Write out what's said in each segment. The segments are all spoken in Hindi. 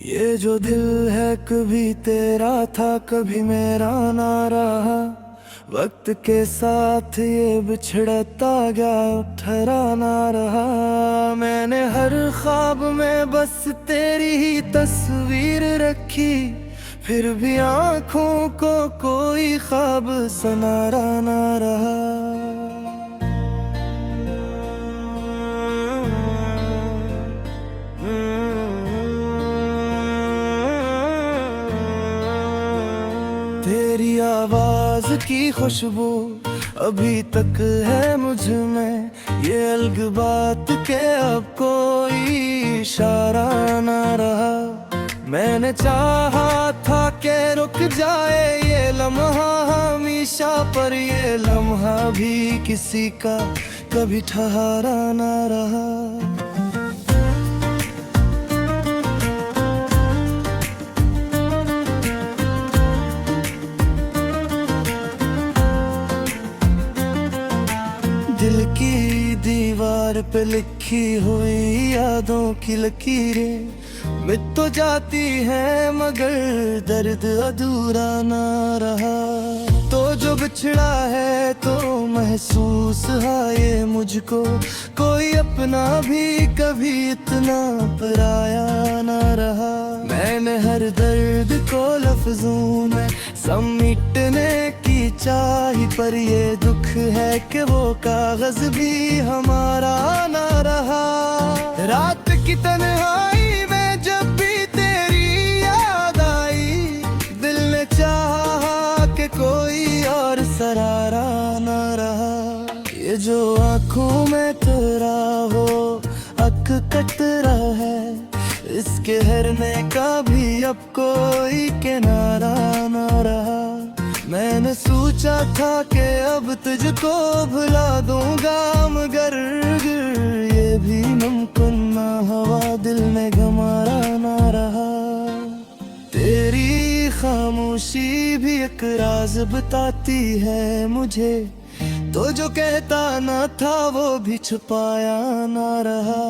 ये जो दिल है कभी तेरा था कभी मेरा ना रहा। वक्त के साथ ये बिछड़ता गया ठहरा ना रहा। मैंने हर ख्वाब में बस तेरी ही तस्वीर रखी, फिर भी आँखों को कोई ख्वाब सनारा ना रहा। तेरी आवाज की खुशबू अभी तक है मुझ में, ये अलग बात के अब कोई इशारा ना रहा। मैंने चाहा था कि रुक जाए ये लम्हा हमेशा, पर ये लम्हा भी किसी का कभी ठहरा ना रहा। दिल की दीवार पे लिखी हुई यादों की लकीरें मिट तो जाती है, मगर दर्द अधूरा ना रहा। तो जो बिछड़ा है तो महसूस है ये मुझको, कोई अपना भी कभी इतना पराया ना रहा। मैंने हर दर्द को लफ्जों में समेटने की चाही, पर ये दुख है कि वो कागज भी हमारा ना रहा। रात की तन्हाई में जब भी तेरी याद आई, दिल ने चाहा कि कोई और सरारा ना रहा। ये जो आँखों में तेरा हो अक कतरा है, इसके हरने का भी अब कोई किनारा ना रहा। मैंने सोचा था कि अब तुझको भुला दूंगा, मगर ये भी मुमकिन ना हुआ, दिल में घमारा ना रहा। तेरी खामोशी भी एक राज बताती है मुझे, तो जो कहता ना था वो भी छुपाया ना रहा।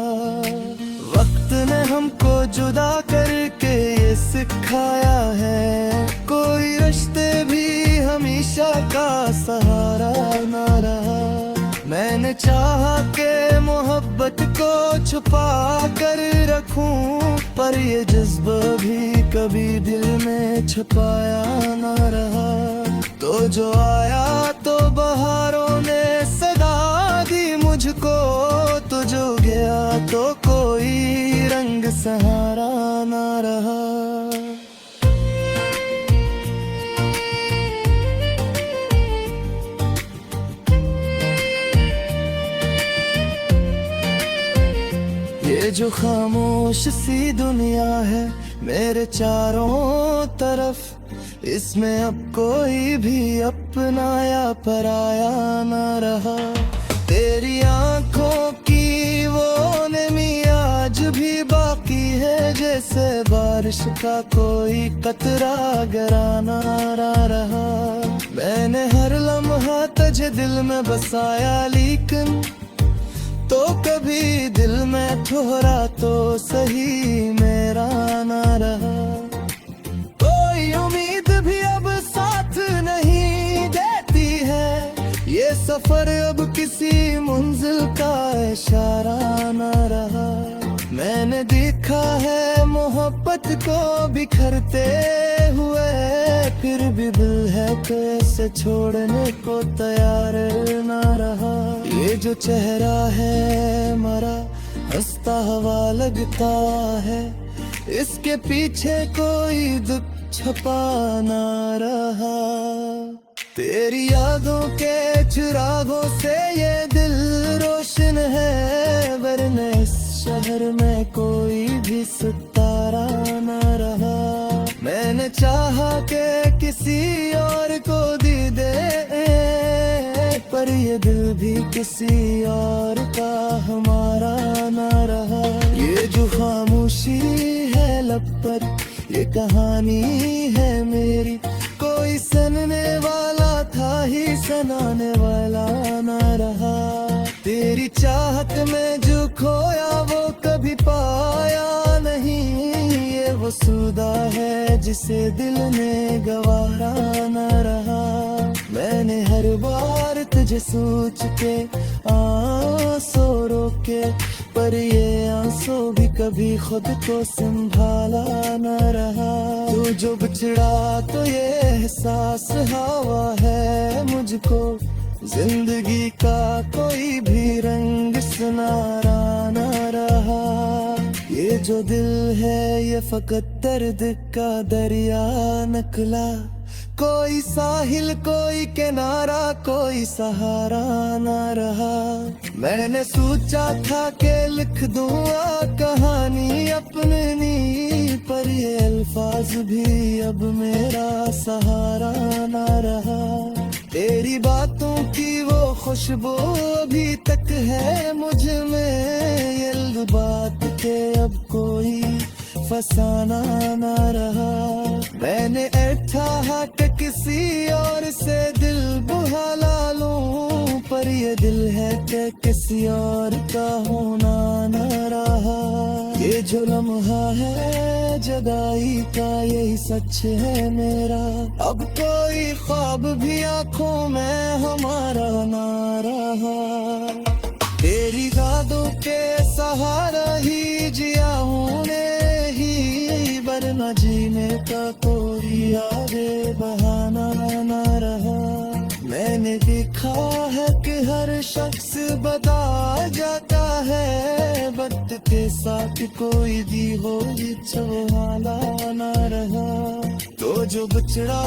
वक्त ने हमको जुदा करके ये सिखाया है, कोई रिश्ते भी हमेशा का सहारा ना रहा। मैंने चाहा कि मोहब्बत को छुपा कर रखूं, पर ये जज्बा भी कभी दिल में छुपाया ना रहा। तो जो आया तो बहारों ने सदा दी मुझको, तो जो गया तो कोई रंग सहारा ना रहा। ये जो खामोश सी दुनिया है मेरे चारों तरफ, इसमें अब कोई भी अपना या पराया ना रहा। तेरी आंखों की वो नमी आज भी बाकी है, जैसे बारिश का कोई कतरा गराना ना रहा। मैंने हर लम्हा तुझे दिल में बसाया, लेकिन तो कभी दिल में ठहरा तो सही मेरा ना रहा। कोई उम्मीद भी अब साथ नहीं देती है, ये सफर अब किसी मंजिल का इशारा ना रहा। मैंने देखा है मोहब्बत को बिखरते हुए, फिर भी दिल है कैसे छोड़ने को तैयार ना रहा। ये जो चेहरा है मरा हंसता हवा लगता है, इसके पीछे कोई दुख छपा ना रहा। तेरी यादों के चिरागों से ये दिल रोशन है, वरना इस शहर में कोई भी सितारा ना रहा। मैंने चाहा कि किसी और को दी दे, पर ये दिल भी किसी और का हमारा ना रहा। ये जो खामोशी है लब पर, ये कहानी है मेरी, कोई सुनने वाला था ही सुनाने वाला ना रहा। तेरी चाहत में जो खोया वो कभी पाया नहीं, ये वो जिसे दिल ने गवारा न रहा। मैंने हर बार तुझे सोच के आंसू रोके, पर ये आंसू भी कभी खुद को संभाला न रहा। तू जो बिछड़ा तो ये एहसास हवा है मुझको, जिंदगी का कोई भी रंग सुनारा न रहा। ये जो दिल है ये फकत दर्द का दरिया निकला, कोई साहिल कोई किनारा कोई सहारा न रहा। मैंने सोचा था कि लिख दूंगा कहानी अपनी, पर ये अल्फाज भी अब मेरा सहारा न रहा। तेरी बातों की वो खुशबू अभी तक है मुझ में, ये बात के अब कोई फसाना न रहा। मैंने ऐठा है कि किसी और से दिल बुहाला लूं, पर ये दिल है कि किसी और का होना न रहा। ये जो लम्हा है जुदाई का यही सच है मेरा, अब कोई ख्वाब भी आंखों में हमारा ना रहा। तेरी यादों के सहारा ही जिया हूँ ही, वरना जीने का कोई आगे बहाना न रहा। मैंने देखा है कि हर शख्स बता जाता है, वक्त के साथ कोई भी हो चौहाला न रहा। तो जो बिछड़ा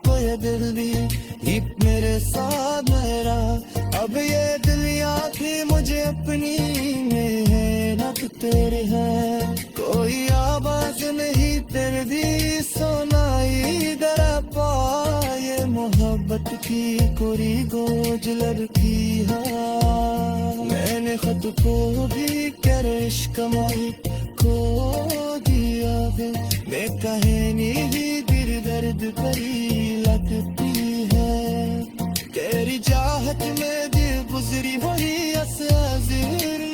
कोई दिल भी ही मेरे साथ मेरा, अब ये दिल आंखें मुझे अपनी में है न तो तेरे है। कोई आवाज नहीं तेरे दी सुनाई दरा पाए, मोहब्बत की कोरी गोज लड़की है। मैंने खुद को भी कर इश्क में खो दिया है, मैं कहानी ही दिल दर्द भरी लगती है। तेरी चाहत में दिल गुजरी वही असर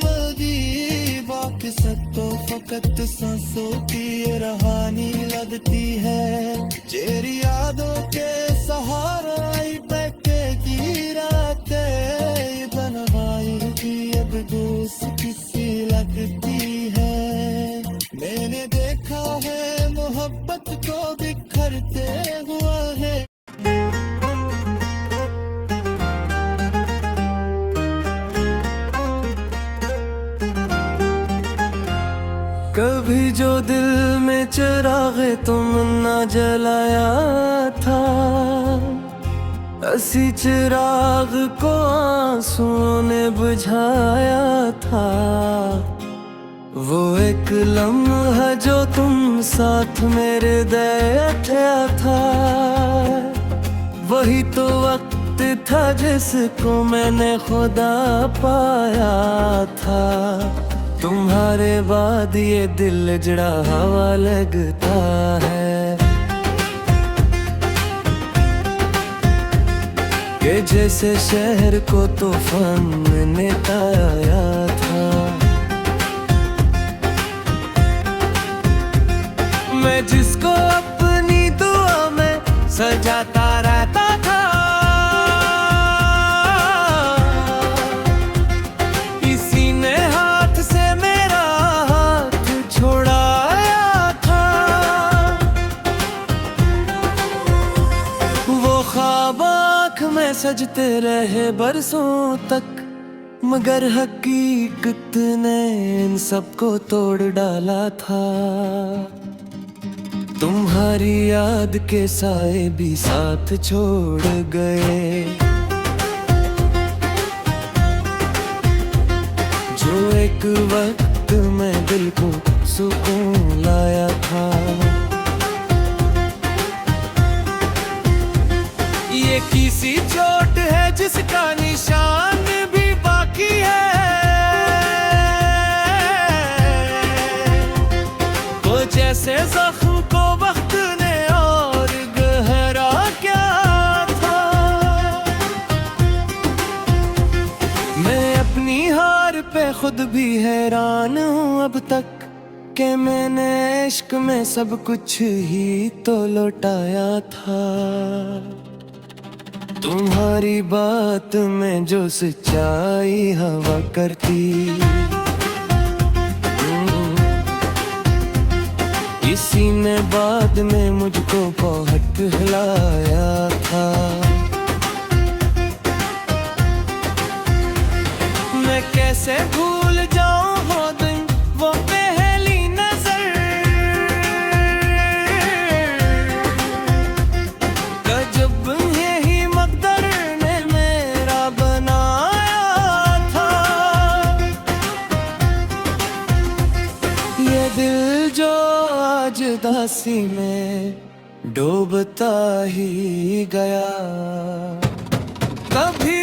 मदी, बाकी सब तो फकत सांसों की रहानी लगती है। तेरी यादों के सहारा बैठे की रातें बनवाई की अब दोस्त किसी लगती है। मैंने देखा है मोहब्बत को बिखरते हुआ है। कभी जो दिल में चिराग तुमने जलाया था, असी चिराग को आंसुओं ने बुझाया था। वो एक लम्हा जो तुम साथ मेरे बैठा था, वही तो वक्त था जिसको मैंने खुदा पाया था। तुम्हारे बाद ये दिल जड़ा हवा लगता है, कि जैसे शहर को तूफान ने ताया था। मैं जिसको अपनी दुआ में सजाता रहता था, इसी ने हाथ से मेरा हाथ छोड़ाया था। वो ख्वाब आँख में सजते रहे बरसों तक, मगर हकीकत ने इन सबको तोड़ डाला था। तुम्हारी याद के साए भी साथ छोड़ गए, जो एक वक्त में दिल को सुकून लाया था। ये किसी चोट है जिसका निशान भी बाकी है, तो जैसे जख्म को वक्त ने और गहरा क्या था। मैं अपनी हार पे खुद भी हैरान हूँ अब तक, कि मैंने इश्क में सब कुछ ही तो लौटाया था। तुम्हारी बात में जो सच्चाई हवा करती, इसी ने बाद में मुझको बहुत हिलाया था। मैं कैसे भूल जाऊं वो दिन, वो पहली नजर, गजब यही मकदर ने मेरा बनाया था। ये दिल जो आज दासी में डूबता ही गया, कभी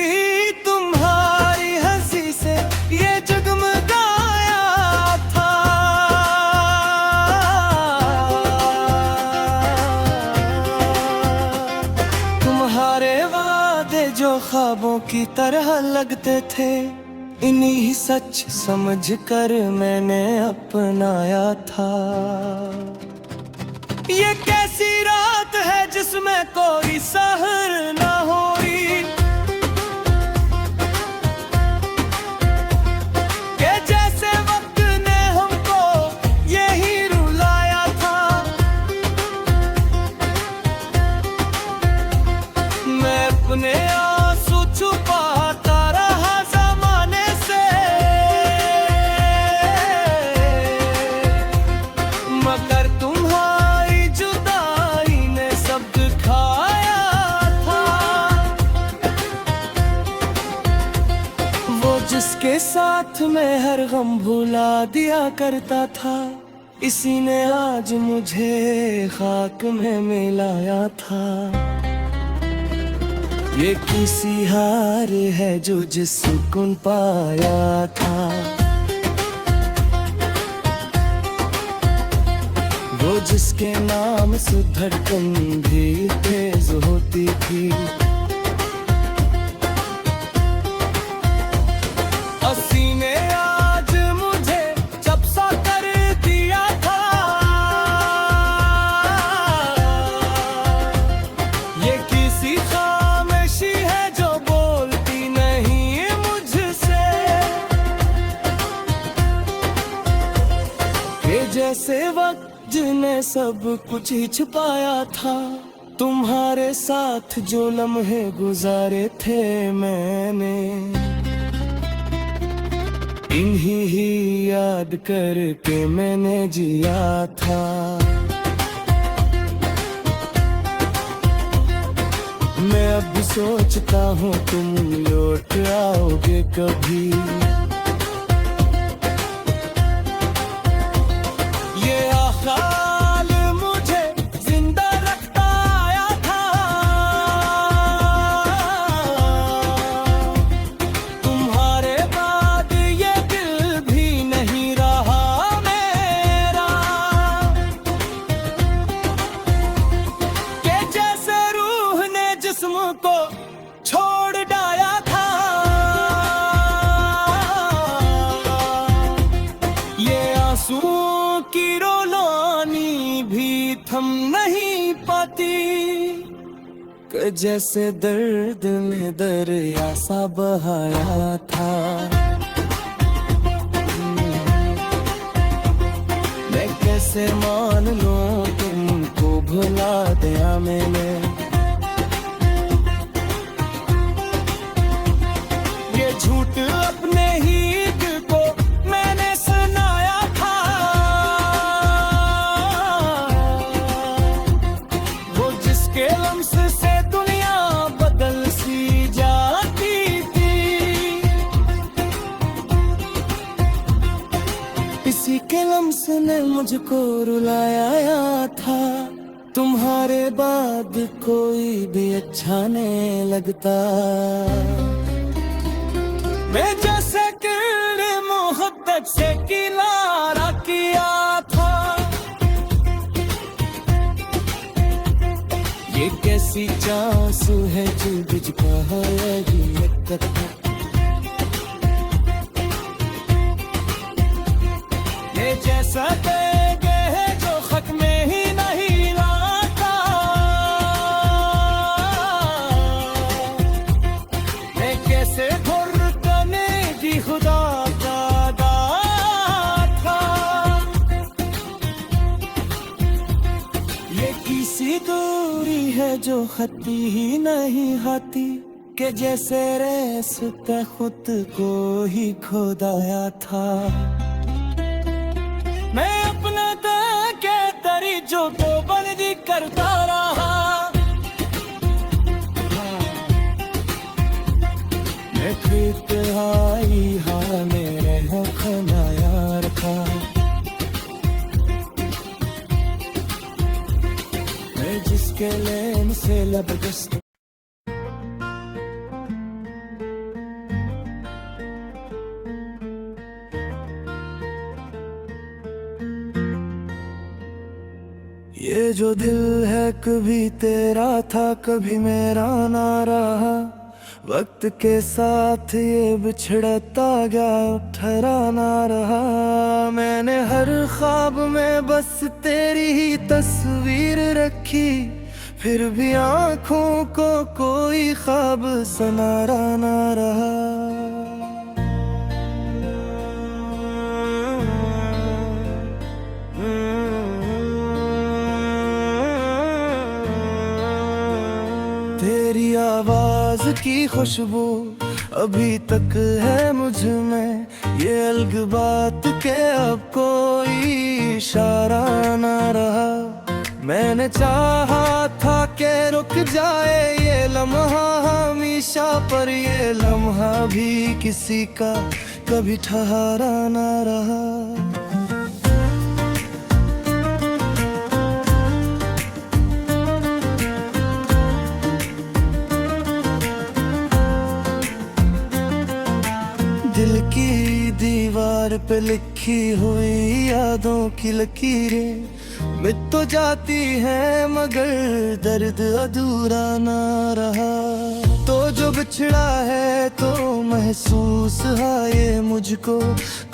तुम्हारी हंसी से ये जगमगाया था। तुम्हारे वादे जो ख्वाबों की तरह लगते थे, इन्हीं ही सच समझकर मैंने अपनाया था। ये कैसी रात है जिसमें कोई सहर ना होई, कि जैसे वक्त ने हमको यही रुलाया था। मैं अपने आंसू छुपाता रहा ज़माने से, मगर तुम्हारी जुदाई ने सब दिखाया था। वो जिसके साथ मैं हर गम भुला दिया करता था, इसी ने आज मुझे खाक में मिलाया था। ये किसी हार है जो जिस सुकून पाया था, वो जिसके नाम से धड़कन भी तेज होती थी। हंसी ने आज मुझे जब सा कर दिया था। ये किसी खामोशी है जो बोलती नहीं मुझसे, कि जैसे वक्त जिन्हें सब कुछ ही छुपाया था। तुम्हारे साथ जो लम्हे गुजारे थे मैंने, इन्हीं ही याद करके मैंने जिया था। मैं अब सोचता हूँ तुम लौट आओगे कभी। ये ख्याल मुझे जिंदा रखता आया था। तुम्हारे बाद ये दिल भी नहीं रहा मेरा, कि जैसे रूह ने जिस्म को छोड़ डाया था। ये आंसुओं की रोलानी भी थम नहीं पाती, कि जैसे दर्द ने दरिया सा बहाया था। मैं कैसे मान लूं तुमको भुला दिया मैंने। ये झूठ अपने ही दिल को मैंने सुनाया था। वो जिसके लम्स से दुनिया बदल सी जाती थी, इसी के लम्स ने मुझको रुलाया था। तुम्हारे बाद कोई भी अच्छा नहीं लगता। मैं जैसे किरने मोहब्बत से किनारा किया था। ये कैसी चांसू है जो बुझ पाएगी एक कथा। ये जैसा देंगे है जो खत में ही नहीं लाता। मैं कैसे धड़कने की खुदा का दाता था। ये किसी दूरी है जो खती ही नहीं हाथी के जैसे रेस पे खुद को ही खोदाया था। मैं अपने दिल के दरिजों को बंदी करता रहा। मैं खुद आई हाँ मेरे होखना यार था। मैं जिसके लेन से लबदस्त ये जो दिल है कभी तेरा था कभी मेरा ना रहा। वक्त के साथ ये बिछड़ता गया ठहरा ना रहा। मैंने हर ख्वाब में बस तेरी ही तस्वीर रखी। फिर भी आँखों को कोई ख्वाब सनारा ना रहा। तेरी आवाज की खुशबू अभी तक है मुझ में। ये अलग बात के अब कोई इशारा ना रहा। मैंने चाहा था कि रुक जाए ये लम्हा हमेशा, पर ये लम्हा भी किसी का कभी ठहरा ना रहा। दिल की दीवार पे लिखी हुई यादों की लकीरें मिट तो जाती है मगर दर्द अधूरा ना रहा। तो जो बिछड़ा है तो महसूस है ये मुझको,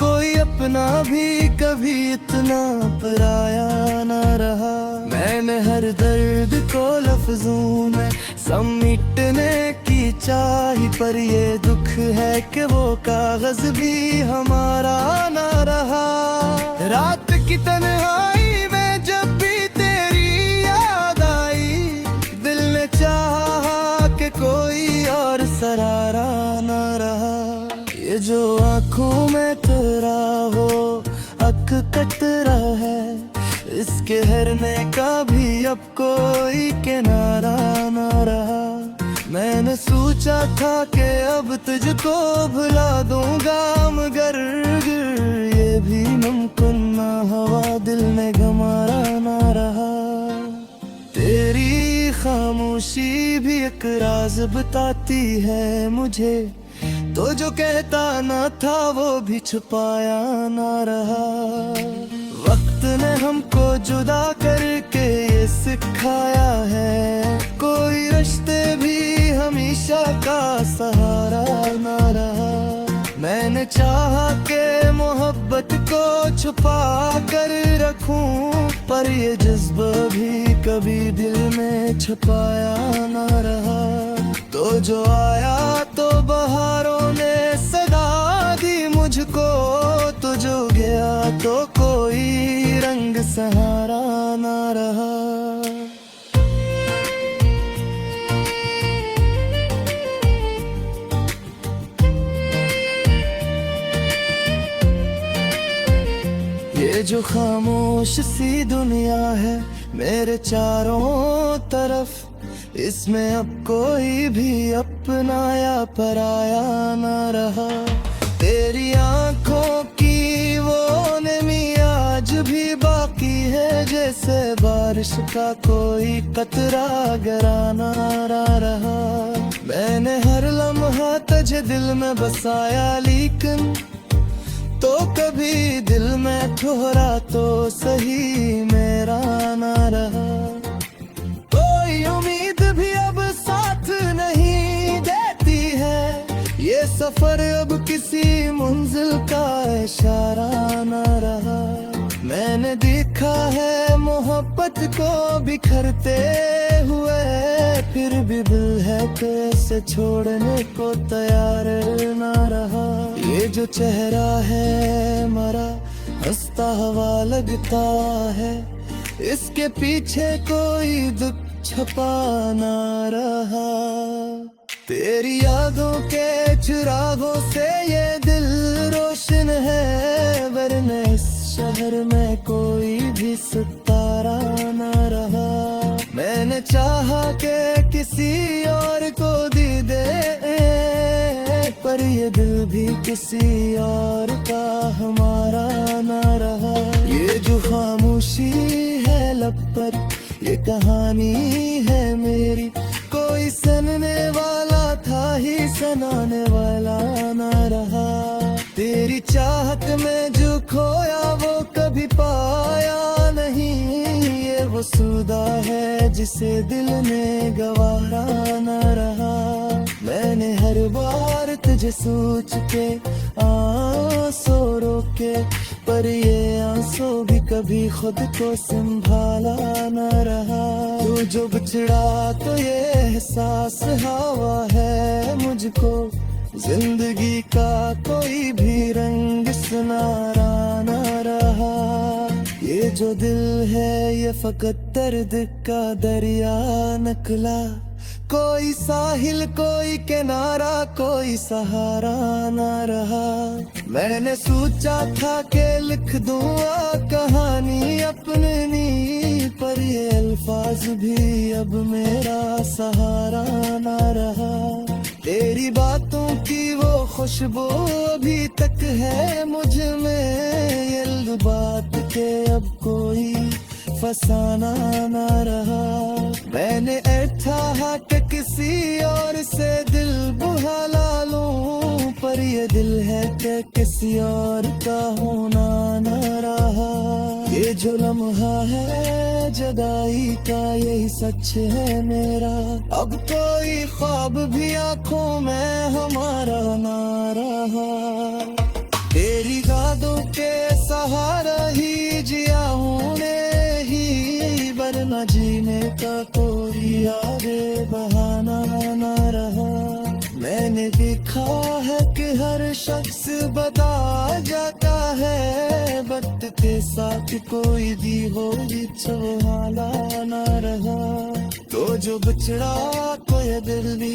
कोई अपना भी कभी इतना पराया ना रहा। मैंने हर दर्द को लफ्जों में समेटने की चाही, पर ये दुख है कि वो कागज भी हमारा ना रहा। रात की तन्हाई में जब भी तेरी याद आई, दिल ने चाहा कि कोई और सरारा ना रहा। ये जो आँखों में तेरा हो अक कतरा है, इसके हरने का भी अब कोई किनारा ना रहा। मैंने सोचा था कि अब तुझको भुला दूंगा, मगर ये भी मुमकिन ना हुआ, दिल में गमारा ना रहा। तेरी खामोशी भी एक राज बताती है मुझे, तो जो कहता ना था वो भी छुपाया ना रहा। वक्त ने हमको जुदा करके ये सिखाया है, कोई रिश्ते भी हमेशा का सहारा ना रहा। मैंने चाहा कि मोहब्बत को छुपा कर रखूं, पर ये जज्बा भी कभी दिल में छुपाया ना रहा। तो जो आया तो बहारों ने सदा दी मुझको, तो जो गया तो कोई रंग सहारा ना रहा। ये जो खामोश सी दुनिया है मेरे चारों तरफ, इसमें अब कोई भी अपना या पराया ना रहा। तेरी आंखों की वो नमी आज भी बाकी है, जैसे बारिश का कोई कतरा गराना ना रहा। मैंने हर लम्हा तुझे दिल में बसाया, लेकिन तो कभी दिल में ठोरा तो सही मेरा ना रहा। कोई उम्मीद भी अब साथ नहीं देती है, ये सफर अब किसी मंजिल का इशारा ना रहा। मैंने देखा है मोहब्बत को बिखरते हुए, फिर भी दिल है कैसे छोड़ने को तैयार ना रहा। ये जो चेहरा है मरा हंसता हुआ लगता है, इसके पीछे कोई दुख छपा ना रहा। तेरी यादों के चिरागों से ये दिल रोशन है, वरना इस शहर में कोई भी सितारा न रहा। मैंने चाहा कि किसी और को दी दे, पर ये दिल भी किसी और का हमारा न रहा। ये जो खामोशी है लब पर, ये कहानी है मेरी, कोई सुनने वाला था ही सुनाने वाला न रहा। तेरी चाहत में जो खोया वो कभी पाया नहीं, ये वो सौदा है जिसे दिल ने गवारा न रहा। मैंने हर बार तुझे सोच के आंसू रोके, पर ये आंसू भी कभी खुद को संभाला न रहा। तू जो बिछड़ा तो ये एहसास हवा है मुझको, जिंदगी का कोई भी रंग सुनारा न रहा। ये जो दिल है ये फकत दर्द का दरिया निकला, कोई साहिल कोई किनारा कोई सहारा न रहा। मैंने सोचा था कि लिख दूंगा कहानी अपनी, पर ये अल्फाज भी अब मेरा सहारा न रहा। तेरी बातों की वो खुशबू अभी तक है मुझ में, ये बात के अब कोई फसाना न रहा। मैंने ऐठा कि किसी और से दिल बहला लूं, पर ये दिल है कि किसी और का होना न रहा। ये जो लम्हा है जुदाई का यही सच है मेरा, अब कोई ख्वाब भी आंखों में हमारा ना रहा। तेरी यादों के सहारा ही जिया हूँ ही, वरना जीने का कोई यारे बहाना न रहा। मैंने देखा है कि हर शख्स बता जाता है, वक्त के साथ कोई भी होगी सुहाना न रहा। तो जो बिछड़ा कोई दिल भी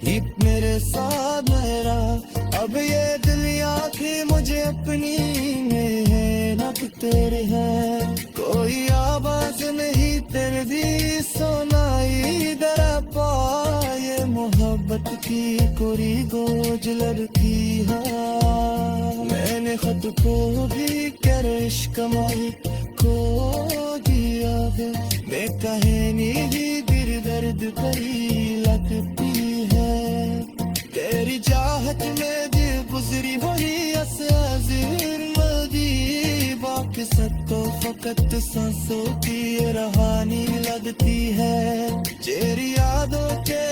ही मेरे साथ मेरा, अब ये दिल आंखें मुझे अपनी में है न तेरे है। कोई आवाज नहीं तेरे दी सुनाई दरा पाए, मोहब्बत की कोरी गोज लड़की है। मैंने खुद को भी कर इश्क में खो दिया है, मैं कहानी ही दिल दर्द भरी लगती है। तेरी चाहत में दिल गुजरी वही असर मदी, बाकी सब तो फकत सांसों की रहानी लगती है। तेरी यादों के